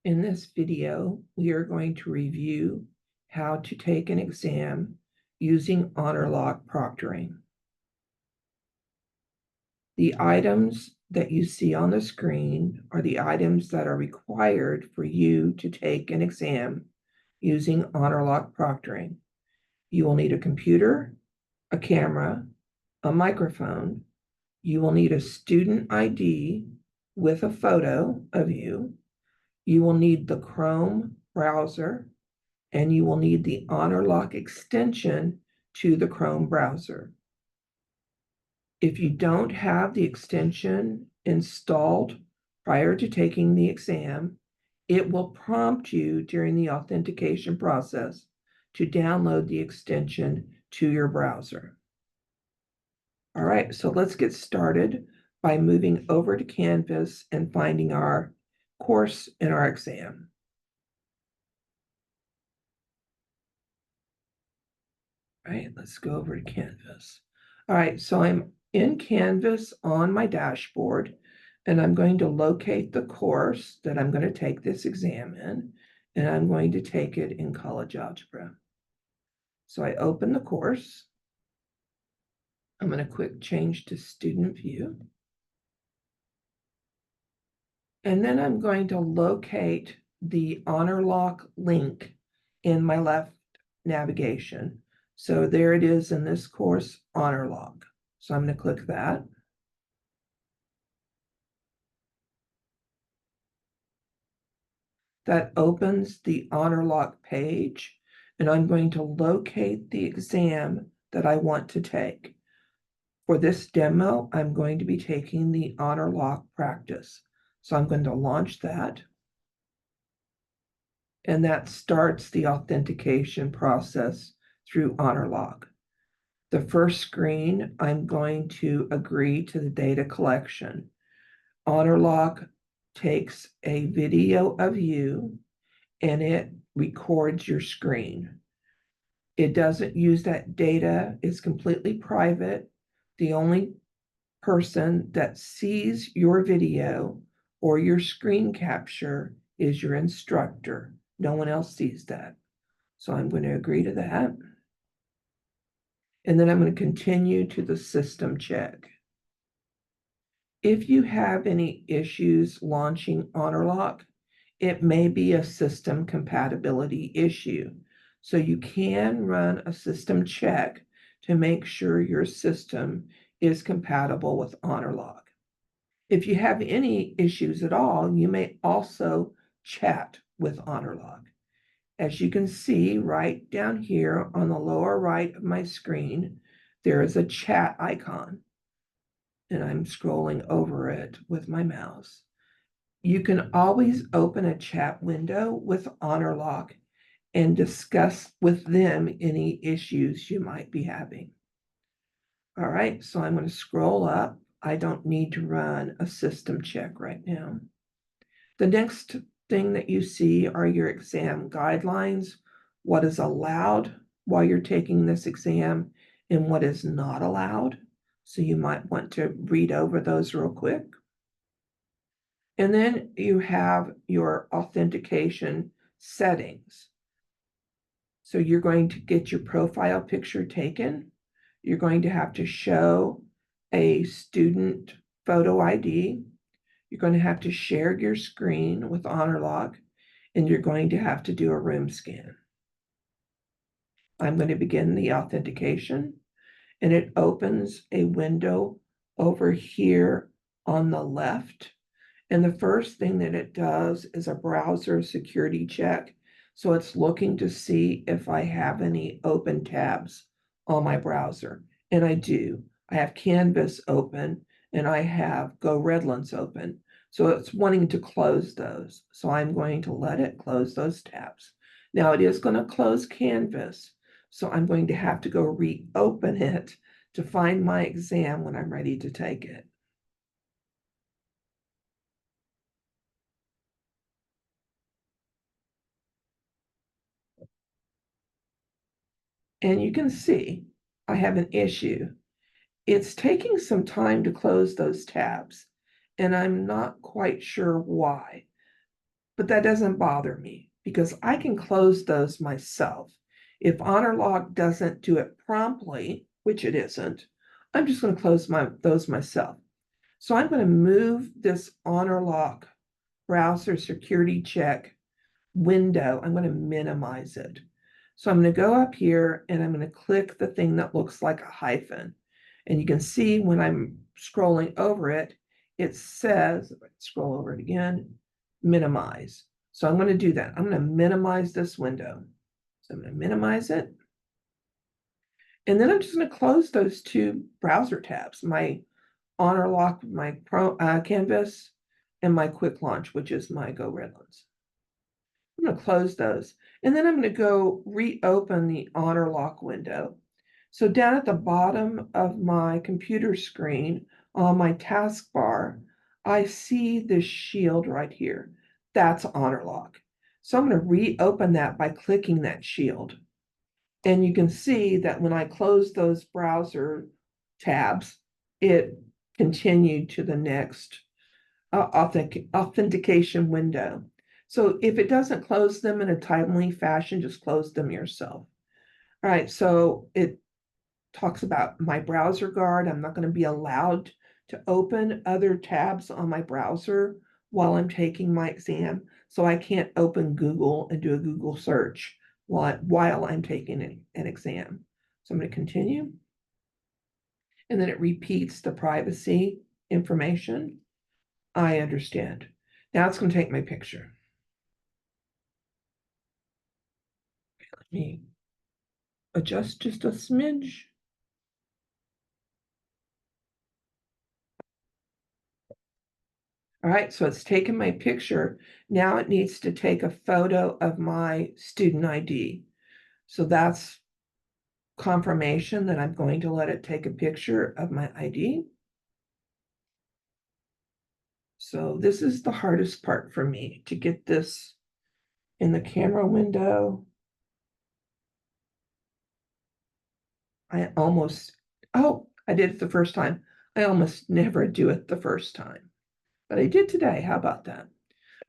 In this video, we are going to review how to take an exam using Honorlock proctoring. The items that you see on the screen are the items that are required for you to take an exam using Honorlock proctoring. You will need a computer, a camera, a microphone. You will need a student ID with a photo of you. You will need the Chrome browser, and you will need the Honorlock extension to the Chrome browser. If you don't have the extension installed prior to taking the exam, it will prompt you during the authentication process to download the extension to your browser. All right, so let's get started by moving over to Canvas and finding our course in our exam. All right, let's go over to Canvas. All right, so I'm in Canvas on my dashboard, and I'm going to locate the course that I'm going to take this exam in, and I'm going to take it in college algebra. So I open the course. I'm going to quick change to student view. And then I'm going to locate the Honorlock link in my left navigation. So there it is in this course, Honorlock. So I'm going to click that. That opens the Honorlock page, and I'm going to locate the exam that I want to take. For this demo, I'm going to be taking the Honorlock practice. So I'm going to launch that. And that starts the authentication process through Honorlock. The first screen, I'm going to agree to the data collection. Honorlock takes a video of you and it records your screen. It doesn't use that data. It's completely private. The only person that sees your video or your screen capture is your instructor. No one else sees that. So I'm going to agree to that. And then I'm going to continue to the system check. If you have any issues launching Honorlock, it may be a system compatibility issue. So you can run a system check to make sure your system is compatible with Honorlock. If you have any issues at all, you may also chat with Honorlock. As you can see right down here on the lower right of my screen, there is a chat icon, and I'm scrolling over it with my mouse. You can always open a chat window with Honorlock and discuss with them any issues you might be having. All right, so I'm going to scroll up. I don't need to run a system check right now. The next thing that you see are your exam guidelines, what is allowed while you're taking this exam and what is not allowed. So you might want to read over those real quick. And then you have your authentication settings. So you're going to get your profile picture taken. You're going to have to show a student photo ID. You're going to have to share your screen with Honorlock, and you're going to have to do a room scan. I'm going to begin the authentication, and it opens a window over here on the left. And the first thing that it does is a browser security check. So it's looking to see if I have any open tabs on my browser. And I do. I have Canvas open and I have Go Redlands open. So it's wanting to close those. So I'm going to let it close those tabs. Now it is going to close Canvas. So I'm going to have to go reopen it to find my exam when I'm ready to take it. And you can see I have an issue. It's taking some time to close those tabs, and I'm not quite sure why. but that doesn't bother me because I can close those myself. If Honorlock doesn't do it promptly, which it isn't, I'm just going to close those myself. So I'm going to move this Honorlock browser security check window. I'm going to minimize it. So I'm going to go up here and I'm going to click the thing that looks like a hyphen. And you can see when I'm scrolling over it, it says, if I scroll over it again, minimize. So I'm going to do that. I'm going to minimize this window. So I'm going to minimize it. And then I'm just going to close those two browser tabs, my Honorlock, my Canvas, and my Quick Launch, which is my Go Redlands. I'm going to close those. And then I'm going to go reopen the Honorlock window. So down at the bottom of my computer screen on my taskbar, I see this shield right here. That's Honorlock. So I'm going to reopen that by clicking that shield. And you can see that when I close those browser tabs, it continued to the next authentication window. So if it doesn't close them in a timely fashion, just close them yourself. All right, so it talks about my browser guard. I'm not going to be allowed to open other tabs on my browser while I'm taking my exam. So I can't open Google and do a Google search while I'm taking an exam. So I'm going to continue. And then it repeats the privacy information. I understand. Now it's going to take my picture. Let me adjust just a smidge. All right, so it's taken my picture. Now it needs to take a photo of my student ID. So that's confirmation that I'm going to let it take a picture of my ID. So this is the hardest part for me, to get this in the camera window. I did it the first time. I almost never do it the first time, but I did today. How about that?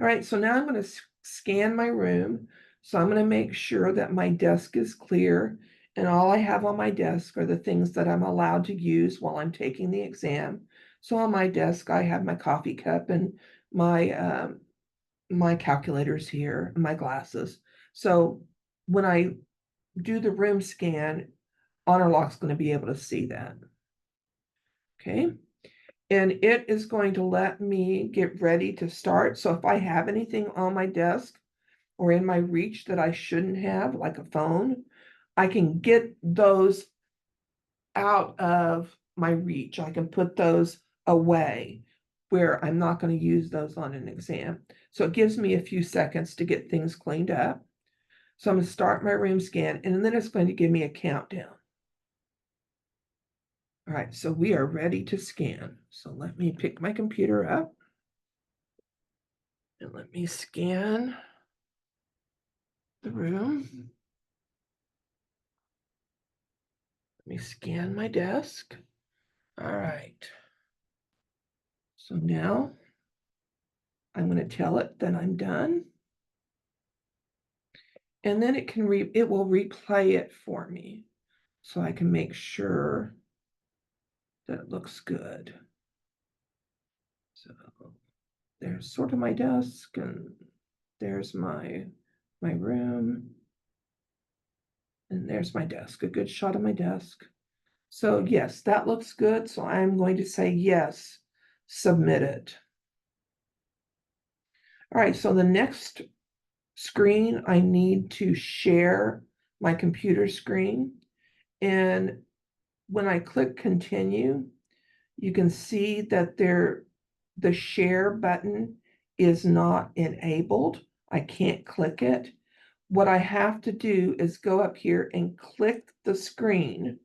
All right, so now I'm going to scan my room. So I'm going to make sure that my desk is clear and all I have on my desk are the things that I'm allowed to use while I'm taking the exam. So on my desk, I have my coffee cup and my calculators here, and my glasses. So when I do the room scan, Honorlock's going to be able to see that. Okay. And it is going to let me get ready to start. So if I have anything on my desk or in my reach that I shouldn't have, like a phone, I can get those out of my reach. I can put those away where I'm not going to use those on an exam. So it gives me a few seconds to get things cleaned up. So I'm going to start my room scan, and then it's going to give me a countdown. All right, so we are ready to scan. So let me pick my computer up and let me scan the room. Let me scan my desk. All right. So now I'm going to tell it that I'm done. And then it will replay it for me so I can make sure that it looks good. So there's sort of my desk, and there's my room, and there's my desk, a good shot of my desk. So yes, that looks good. So I'm going to say yes, submit it. All right, so the next screen, I need to share my computer screen. And when I click continue, you can see that the share button is not enabled. I can't click it. What I have to do is go up here and click the screen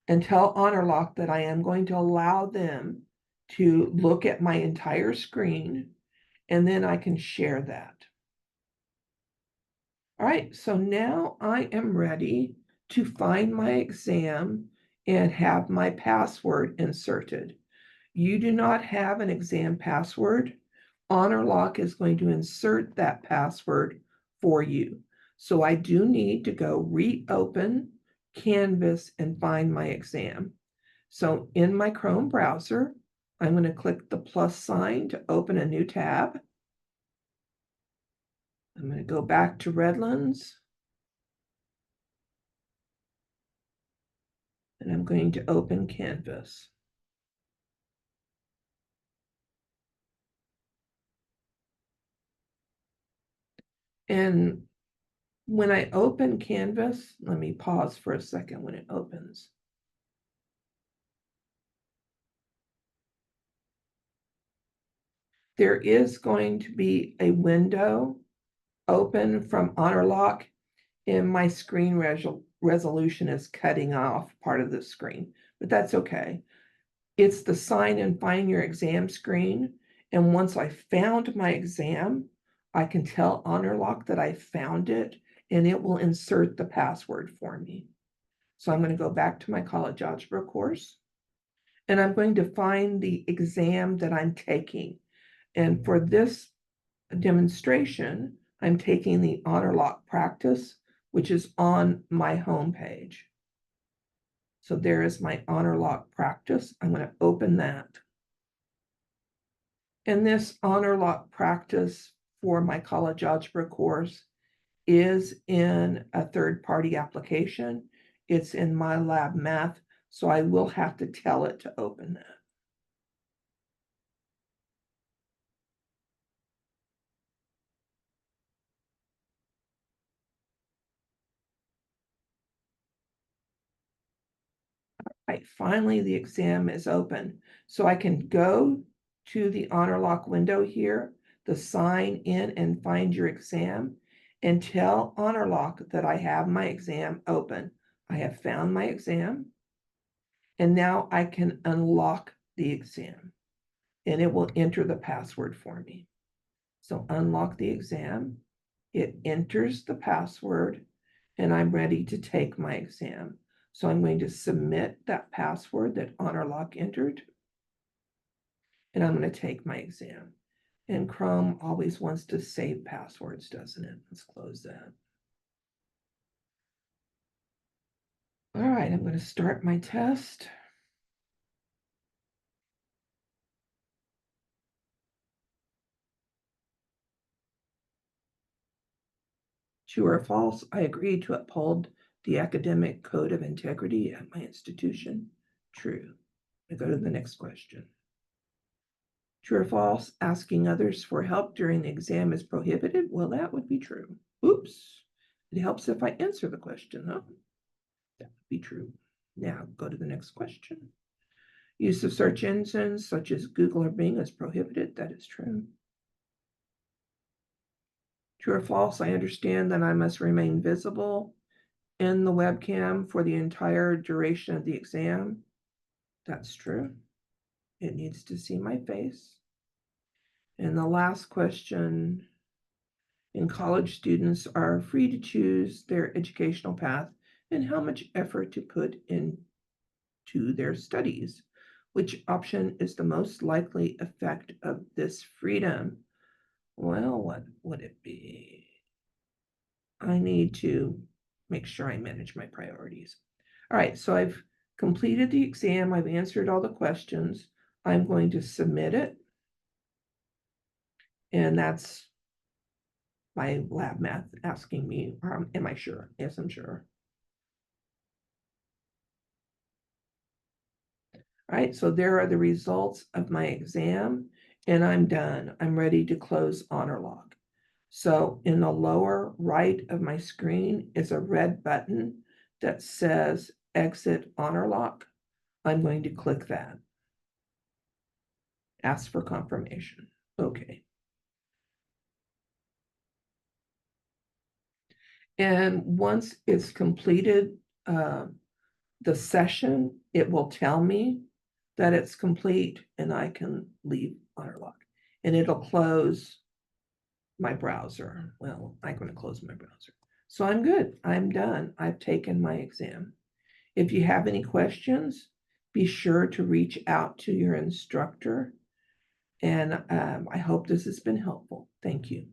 and tell Honorlock that I am going to allow them to look at my entire screen, and then I can share that. All right, so now I am ready to find my exam and have my password inserted. You do not have an exam password. Honorlock is going to insert that password for you. So I do need to go reopen Canvas and find my exam. So in my Chrome browser, I'm going to click the plus sign to open a new tab. I'm going to go back to Redlands. And I'm going to open Canvas. And when I open Canvas, let me pause for a second when it opens. There is going to be a window open from Honorlock, and my screen resolution is cutting off part of the screen, but that's okay. It's the sign and find your exam screen. And once I found my exam, I can tell Honorlock that I found it, and it will insert the password for me. So I'm going to go back to my college algebra course, and I'm going to find the exam that I'm taking. And for this demonstration, I'm taking the Honorlock practice, which is on my homepage. So there is my Honorlock practice. I'm going to open that. And this Honorlock practice for my college algebra course is in a third-party application. It's in my lab math, so I will have to tell it to open that. Right, finally, the exam is open. So I can go to the Honorlock window here, the sign in and find your exam, and tell Honorlock that I have my exam open. I have found my exam, and now I can unlock the exam, and it will enter the password for me. So unlock the exam, it enters the password, and I'm ready to take my exam. So I'm going to submit that password that Honorlock entered, and I'm going to take my exam. And Chrome always wants to save passwords, doesn't it? Let's close that. All right, I'm going to start my test. True or false, I agree to uphold the academic code of integrity at my institution. True. I go to the next question. True or false, asking others for help during the exam is prohibited? Well, that would be true. Oops. It helps if I answer the question, huh? That would be true. Now, go to the next question. Use of search engines such as Google or Bing is prohibited. That is true. True or false, I understand that I must remain visible in the webcam for the entire duration of the exam. That's true. It needs to see my face. And the last question, and college students are free to choose their educational path and how much effort to put into their studies. Which option is the most likely effect of this freedom? Well, what would it be? I need to make sure I manage my priorities. All right, so I've completed the exam. I've answered all the questions. I'm going to submit it. And that's my lab math asking me, am I sure? Yes, I'm sure. All right, so there are the results of my exam, and I'm done. I'm ready to close Honorlock. So in the lower right of my screen is a red button that says Exit Honorlock. I'm going to click that. Ask for confirmation. Okay. And once it's completed the session, it will tell me that it's complete and I can leave Honorlock. And it'll close my browser. Well, I'm going to close my browser. So I'm good. I'm done. I've taken my exam. If you have any questions, be sure to reach out to your instructor. And I hope this has been helpful. Thank you.